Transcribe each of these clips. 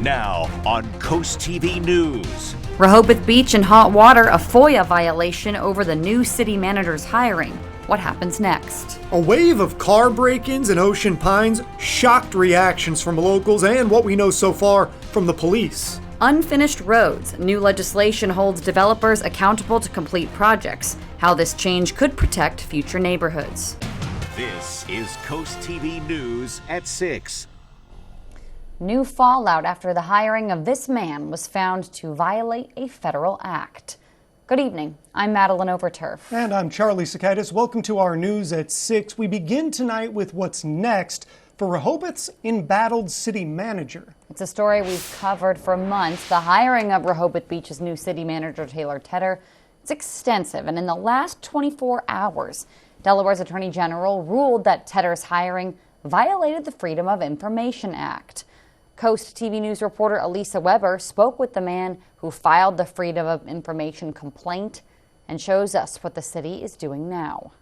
Now on CoastTV News. Rehoboth Beach in hot water, a FOIA violation over the new city manager's hiring. What happens next? A wave of car break-ins in Ocean Pines, shocked reactions from locals, and what we know so far from the police. Unfinished roads. New legislation holds developers accountable to complete projects. How this change could protect future neighborhoods. This is CoastTV News at 6. New fallout after the hiring of this man was found to violate a federal act. Good evening. I'm Madeline Overturf. And I'm Charlie Sakaitis. Welcome to our News at 6. We begin tonight with what's next for Rehoboth's embattled city manager. It's a story we've covered for months. The hiring of Rehoboth Beach's new city manager, Taylor Tedder, it's extensive. And in the last 24 hours, Delaware's Attorney General ruled that Tedder's hiring violated the Freedom of Information Act. Coast TV News reporter Elisa Weber spoke with the man who filed the Freedom of Information complaint and shows us what the city is doing now.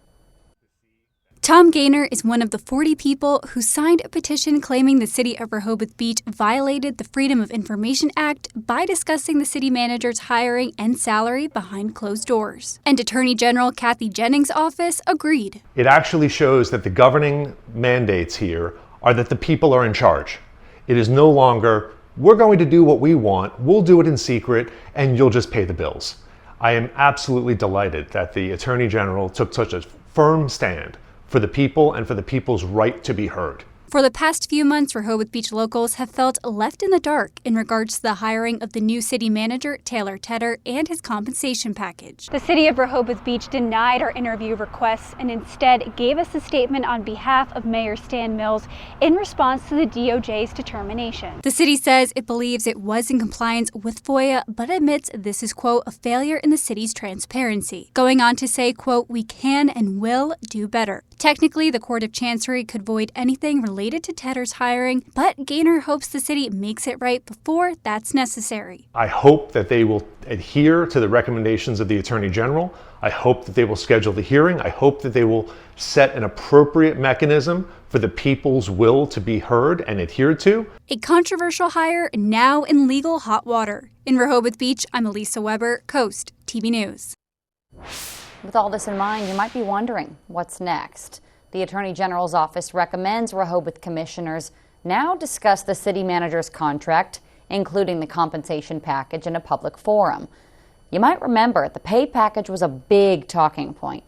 Tom Gaynor is one of the 40 people who signed a petition claiming the city of Rehoboth Beach violated the Freedom of Information Act by discussing the city manager's hiring and salary behind closed doors. And Attorney General Kathy Jennings' office agreed. It actually shows that the governing mandates here are that the people are in charge. It is no longer, we're going to do what we want, we'll do it in secret, and you'll just pay the bills. I am absolutely delighted that the Attorney General took such a firm stand for the people and for the people's right to be heard. For the past few months, Rehoboth Beach locals have felt left in the dark in regards to the hiring of the new city manager, Taylor Tedder, and his compensation package. The city of Rehoboth Beach denied our interview requests and instead gave us a statement on behalf of Mayor Stan Mills in response to the DOJ's determination. The city says it believes it was in compliance with FOIA, but admits this is, quote, a failure in the city's transparency. Going on to say, quote, we can and will do better. Technically, the Court of Chancery could void anything related to Tedder's hiring, but Gaynor hopes the city makes it right before that's necessary. I hope that they will adhere to the recommendations of the Attorney General. I hope that they will schedule the hearing. I hope that they will set an appropriate mechanism for the people's will to be heard and adhered to. A controversial hire now in legal hot water. In Rehoboth Beach, I'm Elisa Weber, Coast TV News. With all this in mind, you might be wondering what's next. The Attorney General's office recommends Rehoboth commissioners now discuss the city manager's contract, including the compensation package, in a public forum. You might remember the pay package was a big talking point.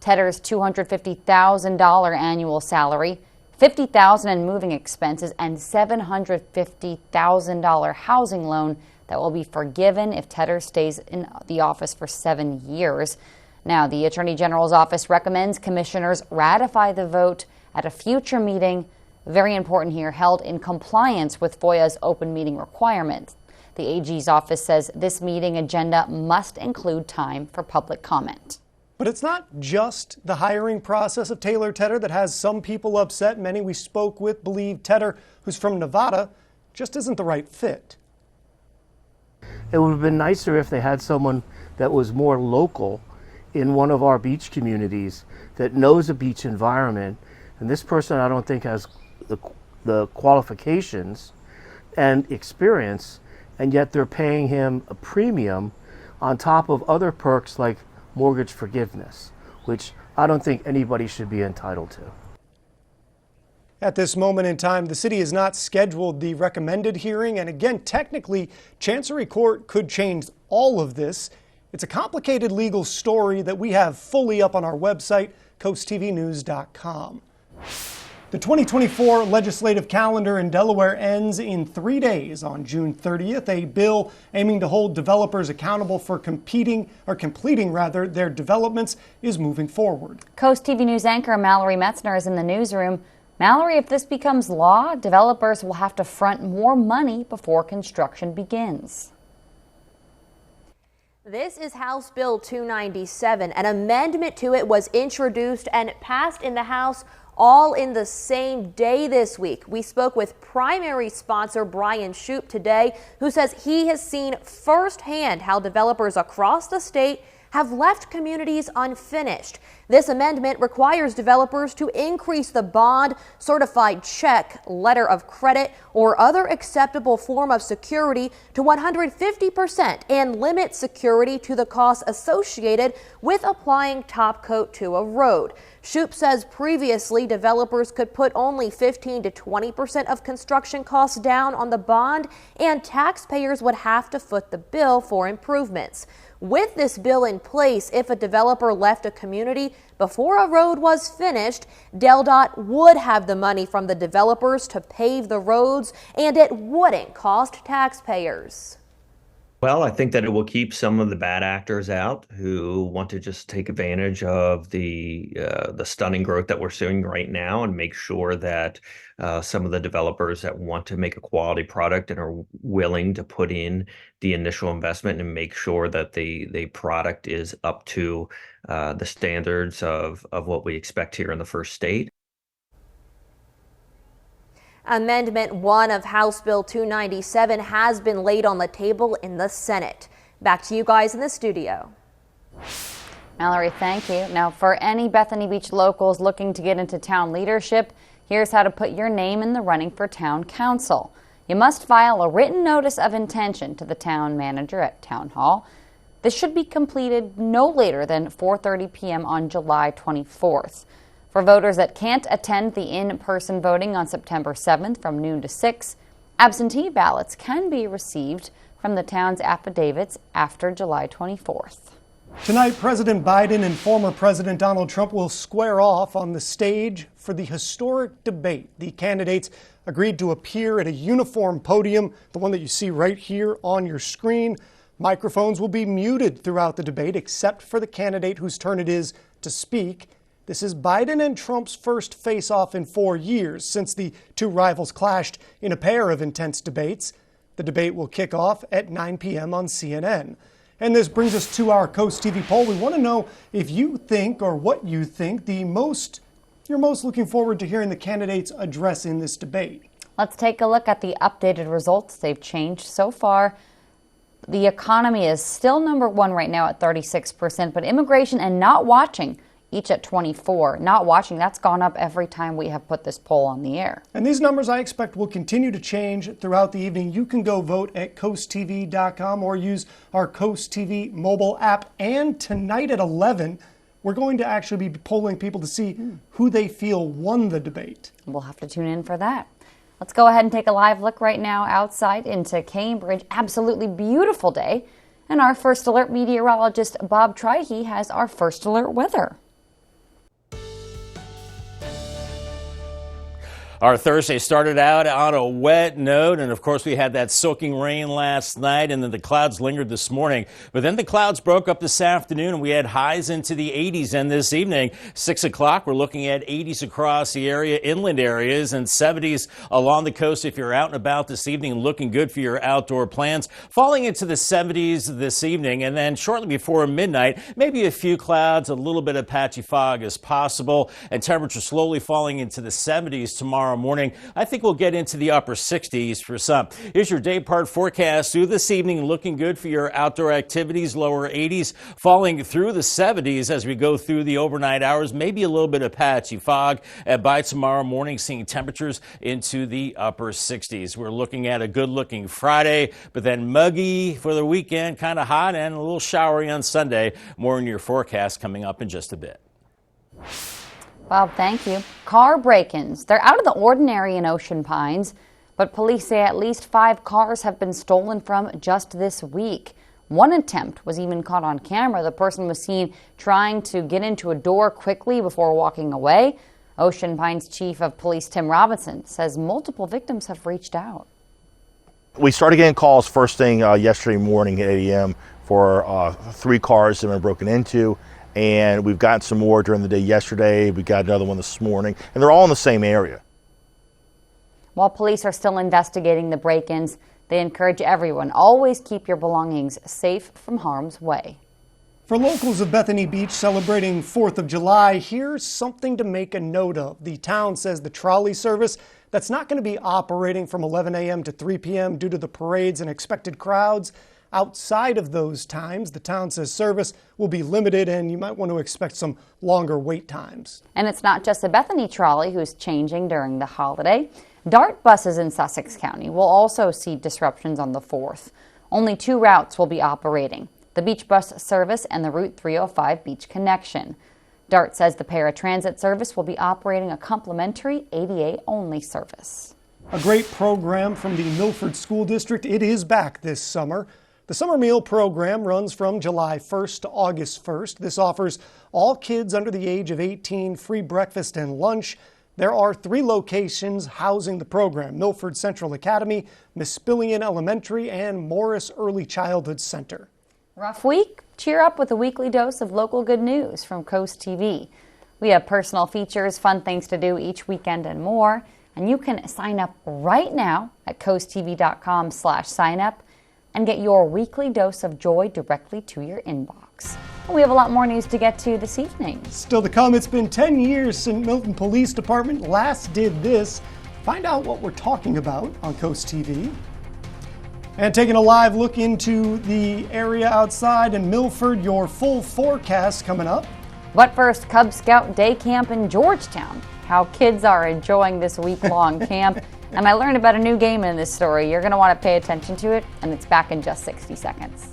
Tedder's $250,000 annual salary, $50,000 in moving expenses, and $750,000 housing loan that will be forgiven if Tedder stays in the office for 7 years. Now, the Attorney General's office recommends commissioners ratify the vote at a future meeting, very important here, held in compliance with FOIA's open meeting requirements. The AG's office says this meeting agenda must include time for public comment. But it's not just the hiring process of Taylor Tedder that has some people upset. Many we spoke with believe Tedder, who's from Nevada, just isn't the right fit. It would have been nicer if they had someone that was more local in one of our beach communities that knows a beach environment, and this person I don't think has the qualifications and experience, and yet they're paying him a premium on top of other perks like mortgage forgiveness, which I don't think anybody should be entitled to. At this moment in time, the city has not scheduled the recommended hearing, and again, technically, Chancery Court could change all of this. It's a complicated legal story that we have fully up on our website, coasttvnews.com. The 2024 legislative calendar in Delaware ends in 3 days on June 30th. A bill aiming to hold developers accountable for completing their developments is moving forward. Coast TV News anchor Mallory Metzner is in the newsroom. Mallory, if this becomes law, developers will have to front more money before construction begins. This is House Bill 297. An amendment to it was introduced and passed in the House all in the same day this week. We spoke with primary sponsor Brian Shoup today, who says he has seen firsthand how developers across the state have left communities unfinished. This amendment requires developers to increase the bond, certified check, letter of credit, or other acceptable form of security to 150% and limit security to the costs associated with applying top coat to a road. Shoup says previously developers could put only 15 to 20% of construction costs down on the bond, and taxpayers would have to foot the bill for improvements. With this bill in place, if a developer left a community before a road was finished, DelDOT would have the money from the developers to pave the roads, and it wouldn't cost taxpayers. Well, I think that it will keep some of the bad actors out who want to just take advantage of the stunning growth that we're seeing right now, and make sure that some of the developers that want to make a quality product and are willing to put in the initial investment and make sure that the product is up to the standards of what we expect here in the first state. Amendment 1 of House Bill 297 has been laid on the table in the Senate. Back to you guys in the studio. Mallory, thank you. Now, for any Bethany Beach locals looking to get into town leadership, here's how to put your name in the running for town council. You must file a written notice of intention to the town manager at Town Hall. This should be completed no later than 4:30 p.m. on July 24th. For voters that can't attend the in-person voting on September 7th from noon to 6, absentee ballots can be received from the town's affidavits after July 24th. Tonight, President Biden and former President Donald Trump will square off on the stage for the historic debate. The candidates agreed to appear at a uniform podium, the one that you see right here on your screen. Microphones will be muted throughout the debate, except for the candidate whose turn it is to speak. This is Biden and Trump's first face-off in 4 years since the two rivals clashed in a pair of intense debates. The debate will kick off at 9 p.m. on CNN. And this brings us to our CoastTV poll. We want to know if you think, or what you think, you're most looking forward to hearing the candidates address in this debate. Let's take a look at the updated results. They've changed so far. The economy is still number one right now at 36%, but immigration and not watching each at 24. Not watching, that's gone up every time we have put this poll on the air. And these numbers I expect will continue to change throughout the evening. You can go vote at coasttv.com or use our Coast TV mobile app. And tonight at 11, we're going to actually be polling people to see who they feel won the debate. We'll have to tune in for that. Let's go ahead and take a live look right now outside into Cambridge. Absolutely beautiful day. And our First Alert meteorologist Bob Trihey has our First Alert weather. Our Thursday started out on a wet note, and of course we had that soaking rain last night, and then the clouds lingered this morning. But then the clouds broke up this afternoon, and we had highs into the 80s. And this evening, 6 o'clock, we're looking at 80s across the area, inland areas, and 70s along the coast. If you're out and about this evening, looking good for your outdoor plans. Falling into the 70s this evening, and then shortly before midnight, maybe a few clouds, a little bit of patchy fog is possible, and temperatures slowly falling into the 70s tomorrow morning. I think we'll get into the upper 60s for some. Here's your day part forecast through this evening, looking good for your outdoor activities. Lower 80s, falling through the 70s as we go through the overnight hours. Maybe a little bit of patchy fog. By tomorrow morning, seeing temperatures into the upper 60s. We're looking at a good looking Friday, but then muggy for the weekend, kind of hot, and a little showery on Sunday. More in your forecast coming up in just a bit. Bob, thank you. Car break-ins. They're out of the ordinary in Ocean Pines, but police say at least 5 cars have been stolen from just this week. One attempt was even caught on camera. The person was seen trying to get into a door quickly before walking away. Ocean Pines Chief of Police Tim Robinson says multiple victims have reached out. We started getting calls first thing yesterday morning at 8 a.m. for 3 cars that have been broken into. And we've gotten some more during the day yesterday. We got another one this morning, and they're all in the same area. While police are still investigating the break-ins, they encourage everyone, always keep your belongings safe from harm's way. For locals of Bethany Beach celebrating 4th of July, here's something to make a note of. The town says the trolley service that's not going to be operating from 11 a.m. to 3 p.m. due to the parades and expected crowds. outside of those times. The town says service will be limited and you might want to expect some longer wait times. And it's not just the Bethany trolley who's changing during the holiday. DART buses in Sussex County will also see disruptions on the 4th. Only 2 routes will be operating, the beach bus service and the Route 305 beach connection. DART says the paratransit service will be operating a complimentary ADA-only service. A great program from the Milford School District. It is back this summer. The summer meal program runs from July 1st to August 1st. This offers all kids under the age of 18 free breakfast and lunch. There are 3 locations housing the program: Milford Central Academy, Mispillion Elementary, and Morris Early Childhood Center. Rough week? Cheer up with a weekly dose of local good news from CoastTV. We have personal features, fun things to do each weekend, and more. And you can sign up right now at coasttv.com/signup and get your weekly dose of joy directly to your inbox. And we have a lot more news to get to this evening. Still to come, it's been 10 years since Milton Police Department last did this. Find out what we're talking about on CoastTV. And taking a live look into the area outside in Milford, your full forecast coming up. But first, Cub Scout Day Camp in Georgetown. How kids are enjoying this week-long camp. And I learned about a new game in this story. You're going to want to pay attention to it, and it's back in just 60 seconds.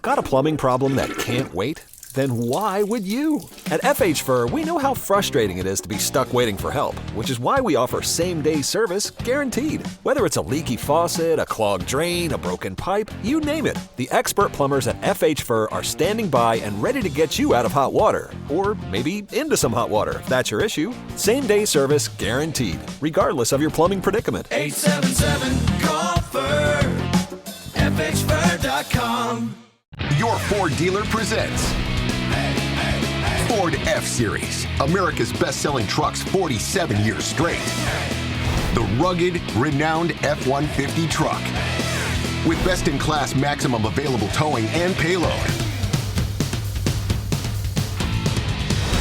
Got a plumbing problem that can't wait? Then why would you? At FH Fur, we know how frustrating it is to be stuck waiting for help, which is why we offer same-day service guaranteed. Whether it's a leaky faucet, a clogged drain, a broken pipe, you name it, the expert plumbers at FH Fur are standing by and ready to get you out of hot water, or maybe into some hot water if that's your issue. Same-day service guaranteed, regardless of your plumbing predicament. 877-CALL-FUR, FHFur.com. Your Ford dealer presents Ford F-Series, America's best-selling trucks 47 years straight. The rugged, renowned F-150 truck with best-in-class maximum available towing and payload.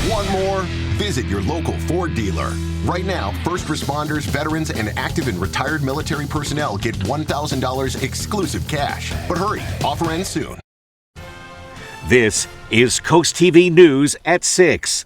Want more? Visit your local Ford dealer. Right now, first responders, veterans, and active and retired military personnel get $1,000 exclusive cash. But hurry, offer ends soon. This is Coast TV News at 6.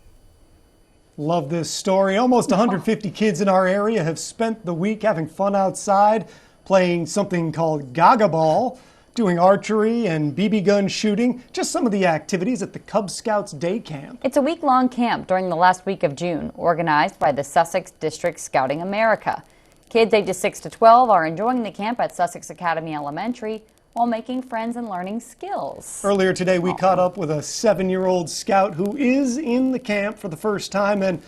Love this story. Almost 150 kids in our area have spent the week having fun outside, playing something called Gaga Ball, doing archery and BB gun shooting, just some of the activities at the Cub Scouts Day Camp. It's a week-long camp during the last week of June, organized by the Sussex District Scouting America. Kids ages 6 to 12 are enjoying the camp at Sussex Academy Elementary while making friends and learning skills. Earlier today, we caught up with a 7-year-old scout who is in the camp for the first time and,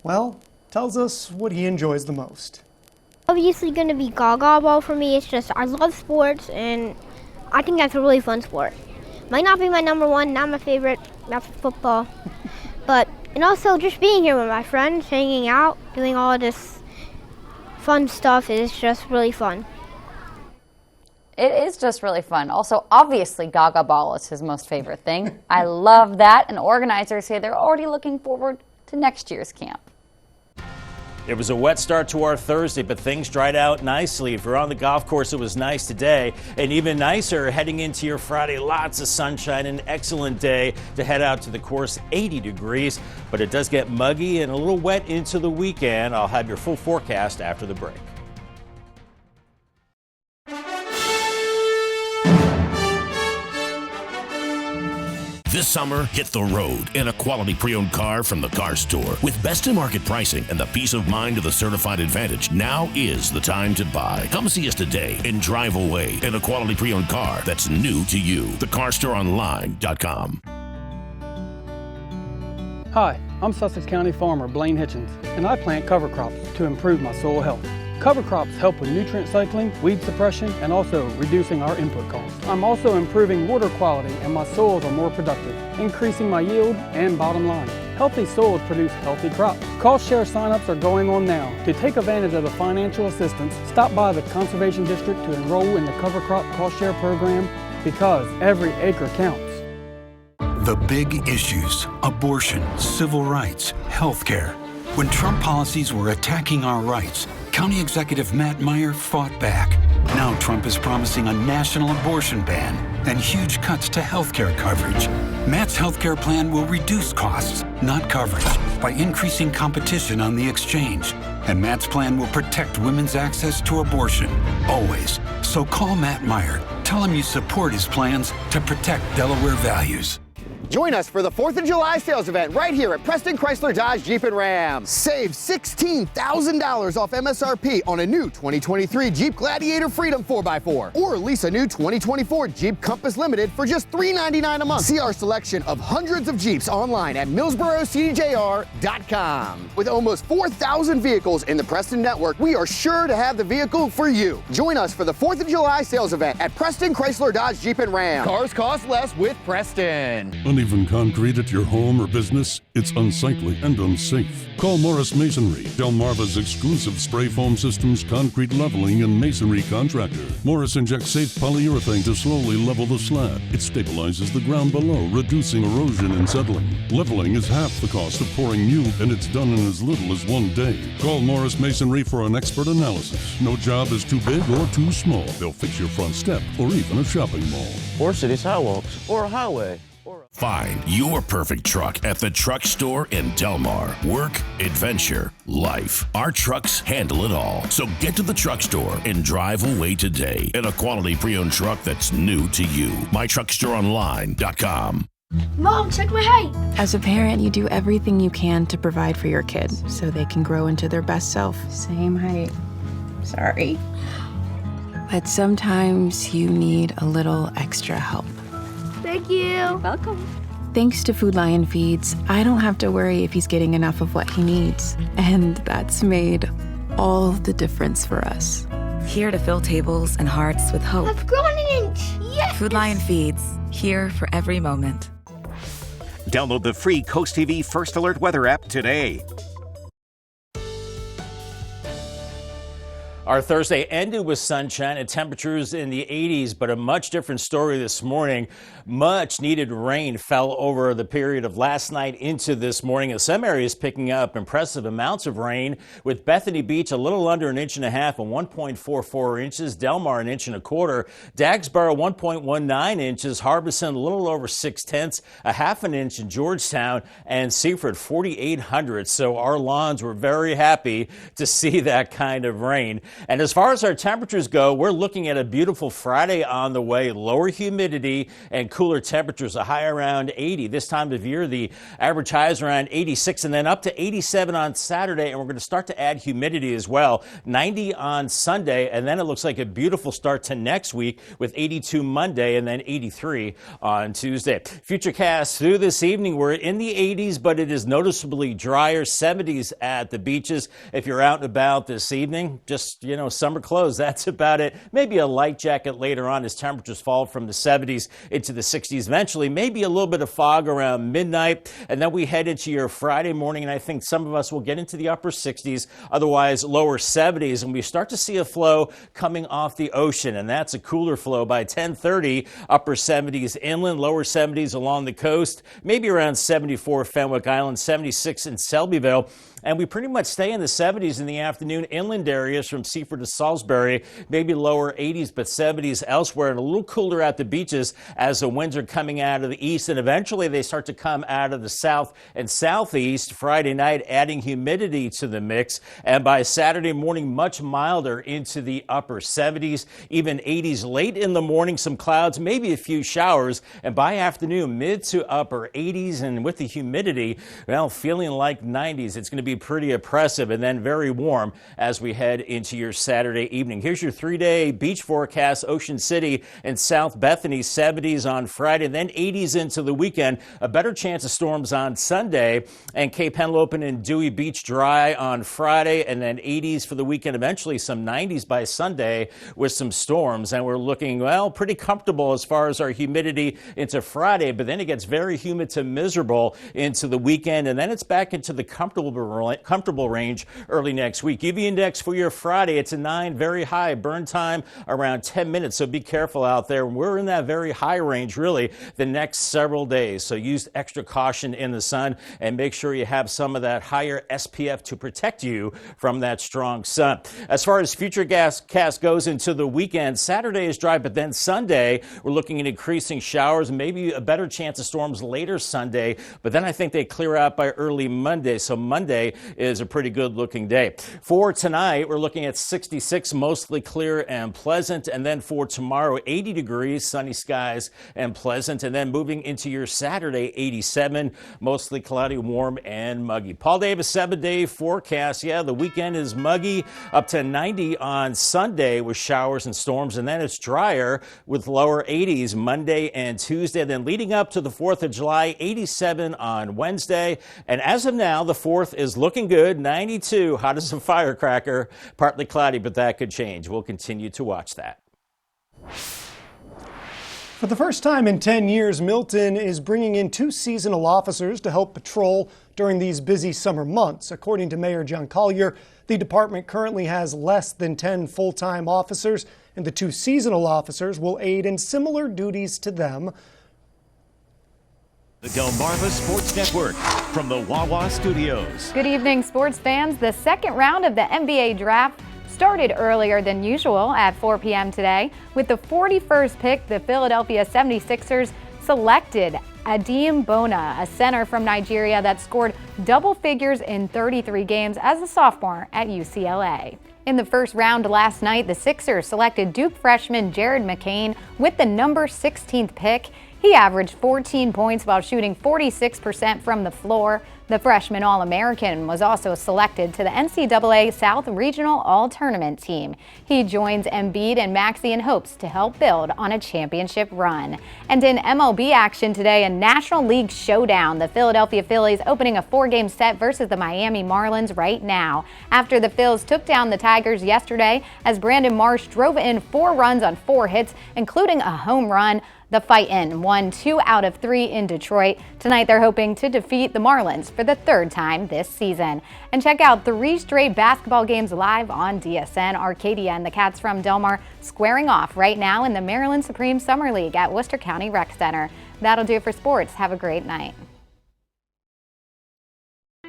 well, tells us what he enjoys the most. Obviously going to be Gaga Ball for me. It's just, I love sports and I think that's a really fun sport. Might not be my number one, not my favorite, that's football. And also just being here with my friends, hanging out, doing all this fun stuff is just really fun. It is just really fun. Also, obviously, Gaga Ball is his most favorite thing. I love that, and organizers say they're already looking forward to next year's camp. It was a wet start to our Thursday, but things dried out nicely. If you're on the golf course, it was nice today, and even nicer heading into your Friday. Lots of sunshine, an excellent day to head out to the course, 80 degrees, but it does get muggy and a little wet into the weekend. I'll have your full forecast after the break. This summer, hit the road in a quality pre-owned car from the Car Store. With best-in-market pricing and the peace of mind of the Certified Advantage, now is the time to buy. Come see us today and drive away in a quality pre-owned car that's new to you. TheCarStoreOnline.com. Hi, I'm Sussex County farmer Blaine Hitchens, and I plant cover crops to improve my soil health. Cover crops help with nutrient cycling, weed suppression, and also reducing our input costs. I'm also improving water quality and my soils are more productive, increasing my yield and bottom line. Healthy soils produce healthy crops. Cost share signups are going on now. To take advantage of the financial assistance, stop by the Conservation District to enroll in the Cover Crop Cost Share Program because every acre counts. The big issues: abortion, civil rights, healthcare. When Trump policies were attacking our rights, County Executive Matt Meyer fought back. Now Now Trump is promising a national abortion ban and huge cuts to health care coverage. Matt's health care plan will reduce costs, not coverage, by increasing competition on the exchange. And Matt's plan will protect women's access to abortion, always. So call Matt Meyer. Tell him you support his plans to protect Delaware values. Join us for the 4th of July sales event right here at Preston Chrysler Dodge Jeep and Ram. Save $16,000 off MSRP on a new 2023 Jeep Gladiator Freedom 4x4. Or lease a new 2024 Jeep Compass Limited for just $399 a month. See our selection of hundreds of Jeeps online at MillsboroCDJR.com. With almost 4,000 vehicles in the Preston network, we are sure to have the vehicle for you. Join us for the 4th of July sales event at Preston Chrysler Dodge Jeep and Ram. Cars cost less with Preston. Uneven concrete at your home or business? It's unsightly and unsafe. Call Morris Masonry, Delmarva's exclusive spray foam systems, concrete leveling, and masonry contractor. Morris injects safe polyurethane to slowly level the slab. It stabilizes the ground below, reducing erosion and settling. Leveling is half the cost of pouring new, and it's done in as little as 1 day. Call Morris Masonry for an expert analysis. No job is too big or too small. They'll fix your front step or even a shopping mall. Or city sidewalks, or a highway. Find your perfect truck at the truck store in Delmar. Work, adventure, life. Our trucks handle it all. So get to the truck store and drive away today in a quality pre-owned truck that's new to you. MyTruckStoreOnline.com. Mom, check my height. As a parent, you do everything you can to provide for your kid so they can grow into their best self. Same height. Sorry. But sometimes you need a little extra help. Thank you. You're welcome. Thanks to Food Lion Feeds, I don't have to worry if he's getting enough of what he needs. And that's made all the difference for us. Here to fill tables and hearts with hope. I've grown an inch. Yes. Food Lion Feeds, here for every moment. Download the free Coast TV First Alert weather app today. Our Thursday ended with sunshine and temperatures in the 80s, but a much different story this morning. Much needed rain fell over the period of last night into this morning. In some areas picking up impressive amounts of rain, with Bethany Beach a little under 1.5 inches and 1.44 inches, Delmar 1.25 inches, Dagsboro 1.19 inches, Harbison a little over 0.6, a 1/2 inch in Georgetown, and Seaford 4,800. So our lawns were very happy to see that kind of rain. And as far as our temperatures go, we're looking at a beautiful Friday on the way. Lower humidity and cooler temperatures, a high around 80. This time of year, the average high is around 86 and then up to 87 on Saturday. And we're going to start to add humidity as well. 90 on Sunday. And then it looks like a beautiful start to next week with 82 Monday and then 83 on Tuesday. Futurecast through this evening, we're in the 80s, but it is noticeably drier. 70s at the beaches. If you're out and about this evening, just summer clothes, that's about it. Maybe a light jacket later on as temperatures fall from the 70s into the 60s eventually. Maybe a little bit of fog around midnight. And then we head into your Friday morning, and I think some of us will get into the upper 60s, otherwise lower 70s. And we start to see a flow coming off the ocean, and that's a cooler flow by 10:30. Upper 70s inland, lower 70s along the coast, maybe around 74 Fenwick Island, 76 in Selbyville. And we pretty much stay in the 70s in the afternoon. Inland areas from Seaford to Salisbury, maybe lower 80s, but 70s elsewhere, and a little cooler at the beaches as the winds are coming out of the east. And eventually they start to come out of the south and southeast Friday night, adding humidity to the mix. And by Saturday morning, much milder into the upper 70s, even 80s late in the morning, some clouds, maybe a few showers. And by afternoon, mid to upper 80s. And with the humidity, well, feeling like 90s. It's going to be pretty oppressive and then very warm as we head into your Saturday evening. Here's your 3-day beach forecast. Ocean City and South Bethany, 70s on Friday, then 80s into the weekend. A better chance of storms on Sunday, and Cape Henlopen and Dewey Beach dry on Friday, and then 80s for the weekend. Eventually some 90s by Sunday with some storms, and we're looking, well, pretty comfortable as far as our humidity into Friday, but then it gets very humid to miserable into the weekend, and then it's back into the comfortable range early next week. UV index for your Friday Saturday, it's a 9, very high. Burn time around 10 minutes, so be careful out there. We're in that very high range, really, the next several days. So use extra caution in the sun and make sure you have some of that higher SPF to protect you from that strong sun. As far as future cast goes into the weekend, Saturday is dry, but then Sunday, we're looking at increasing showers, maybe a better chance of storms later Sunday, but then I think they clear out by early Monday. So Monday is a pretty good looking day. For tonight, we're looking at 66, mostly clear and pleasant. And then for tomorrow, 80 degrees, sunny skies and pleasant. And then moving into your Saturday, 87, mostly cloudy, warm and muggy. Paul Davis, 7-day forecast. Yeah, the weekend is muggy, up to 90 on Sunday with showers and storms. And then it's drier with lower 80s Monday and Tuesday. Then leading up to the 4th of July, 87 on Wednesday. And as of now, the 4th is looking good, 92, hot as a firecracker, partly cloudy, but that could change. We'll continue to watch that. For the first time in 10 years, Milton is bringing in 2 seasonal officers to help patrol during these busy summer months. According to Mayor John Collier, the department currently has less than 10 full-time officers, and the 2 seasonal officers will aid in similar duties to them. The Delmarva Sports Network from the Wawa Studios. Good evening, sports fans. The second round of the NBA draft started earlier than usual at 4 p.m. today. With the 41st pick, the Philadelphia 76ers selected Adeem Bona, a center from Nigeria that scored double figures in 33 games as a sophomore at UCLA. In the first round last night, the Sixers selected Duke freshman Jared McCain with the number 16th pick. He averaged 14 points while shooting 46% from the floor. The freshman All-American was also selected to the NCAA South Regional All-Tournament team. He joins Embiid and Maxey in hopes to help build on a championship run. And in MLB action today, a National League showdown. The Philadelphia Phillies opening a 4-game set versus the Miami Marlins right now, after the Phils took down the Tigers yesterday as Brandon Marsh drove in 4 runs on 4 hits, including a home run. The Fightin' won 2 out of 3 in Detroit. Tonight they're hoping to defeat the Marlins for the 3rd time this season. And check out 3 straight basketball games live on DSN. Arcadia and the Cats from Del Mar squaring off right now in the Maryland Supreme Summer League at Worcester County Rec Center. That'll do it for sports. Have a great night.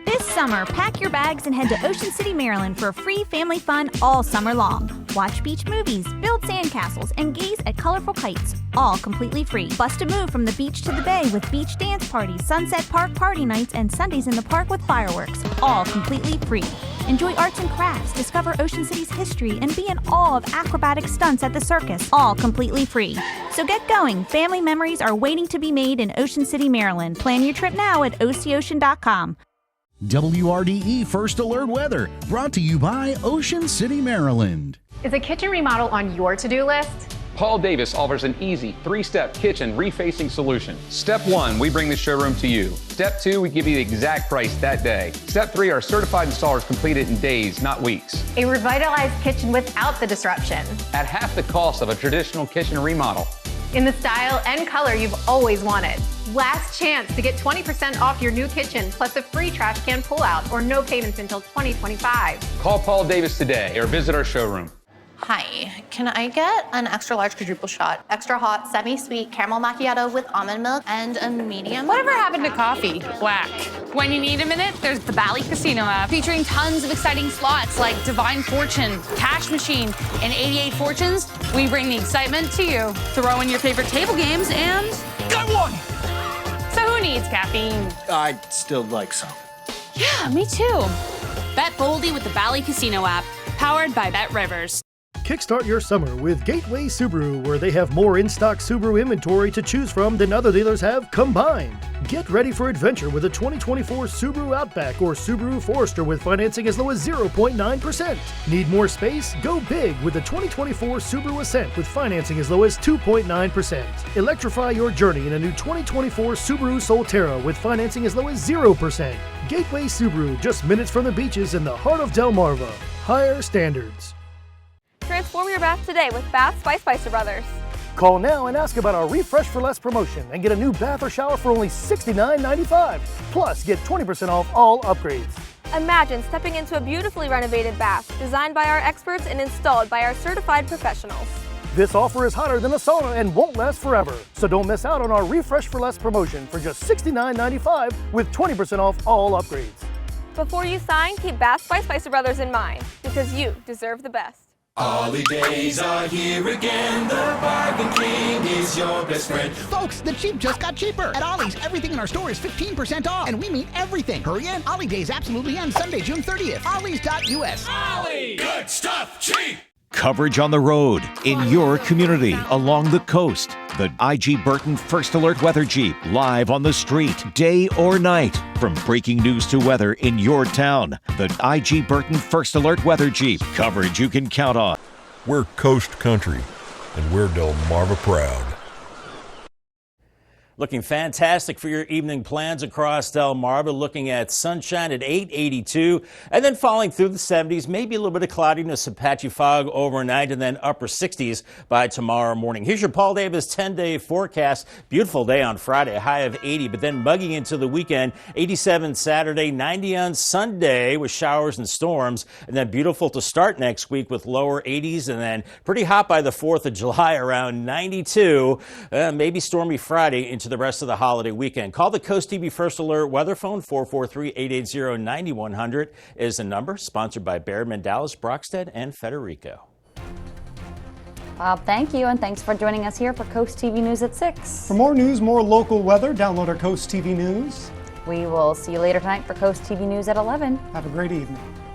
This summer, pack your bags and head to Ocean City, Maryland for free family fun all summer long. Watch beach movies, build sandcastles, and gaze at colorful kites, all completely free. Bust a move from the beach to the bay with beach dance parties, Sunset Park party nights, and Sundays in the park with fireworks, all completely free. Enjoy arts and crafts, discover Ocean City's history, and be in awe of acrobatic stunts at the circus, all completely free. So get going. Family memories are waiting to be made in Ocean City, Maryland. Plan your trip now at OCOcean.com. WRDE First Alert Weather, brought to you by Ocean City, Maryland. Is a kitchen remodel on your to-do list? Paul Davis offers an easy 3-step kitchen refacing solution. Step 1, we bring the showroom to you. Step 2, we give you the exact price that day. Step 3, our certified installers complete it in days, not weeks. A revitalized kitchen without the disruption. At half the cost of a traditional kitchen remodel. In the style and color you've always wanted. Last chance to get 20% off your new kitchen, plus a free trash can pull-out or no payments until 2025. Call Paul Davis today or visit our showroom. Hi, can I get an extra large quadruple shot, extra hot, semi-sweet caramel macchiato with almond milk, and a medium? Whatever happened to coffee? Whack. When you need a minute, there's the Bally Casino app, featuring tons of exciting slots like Divine Fortune, Cash Machine, and 88 Fortunes. We bring the excitement to you. Throw in your favorite table games and... Got one! So who needs caffeine? I'd still like some. Yeah, me too. Bet boldy with the Bally Casino app, powered by Bet Rivers. Kickstart your summer with Gateway Subaru, where they have more in-stock Subaru inventory to choose from than other dealers have combined. Get ready for adventure with a 2024 Subaru Outback or Subaru Forester with financing as low as 0.9%. Need more space? Go big with the 2024 Subaru Ascent with financing as low as 2.9%. Electrify your journey in a new 2024 Subaru Solterra with financing as low as 0%. Gateway Subaru, just minutes from the beaches in the heart of Delmarva. Higher standards. Transform your bath today with Baths by Spicer Brothers. Call now and ask about our Refresh for Less promotion and get a new bath or shower for only $69.95. Plus, get 20% off all upgrades. Imagine stepping into a beautifully renovated bath, designed by our experts and installed by our certified professionals. This offer is hotter than a sauna and won't last forever. So don't miss out on our Refresh for Less promotion for just $69.95 with 20% off all upgrades. Before you sign, keep Bath by Spicer Brothers in mind, because you deserve the best. Holidays are here again. The Bargain King is your best friend. Folks, the cheap just got cheaper. At Ollie's, everything in our store is 15% off. And we mean everything. Hurry in. Ollie Days absolutely end Sunday, June 30th. Ollies.us. Ollie! Good stuff, cheap! Coverage on the road, in your community, along the coast. The IG Burton First Alert Weather Jeep, live on the street, day or night. From breaking news to weather in your town. The IG Burton First Alert Weather Jeep, coverage you can count on. We're Coast Country, and we're Delmarva proud. Looking fantastic for your evening plans across Delmarva. Looking at sunshine at 882 and then falling through the 70s, maybe a little bit of cloudiness, some patchy fog overnight, and then upper 60s by tomorrow morning. Here's your Paul Davis 10-day forecast. Beautiful day on Friday, a high of 80, but then mugging into the weekend. 87 Saturday, 90 on Sunday with showers and storms, and then beautiful to start next week with lower 80s, and then pretty hot by the 4th of July, around 92. Maybe stormy Friday into the rest of the holiday weekend. Call the Coast TV First Alert weather phone. 443-880-9100 is the number. Sponsored by Bearman, Dallas, Brockstead, and Federico. Bob, thank you, and thanks for joining us here for Coast TV News at 6. For more news, more local weather, download our Coast TV News. We will see you later tonight for Coast TV News at 11. Have a great evening.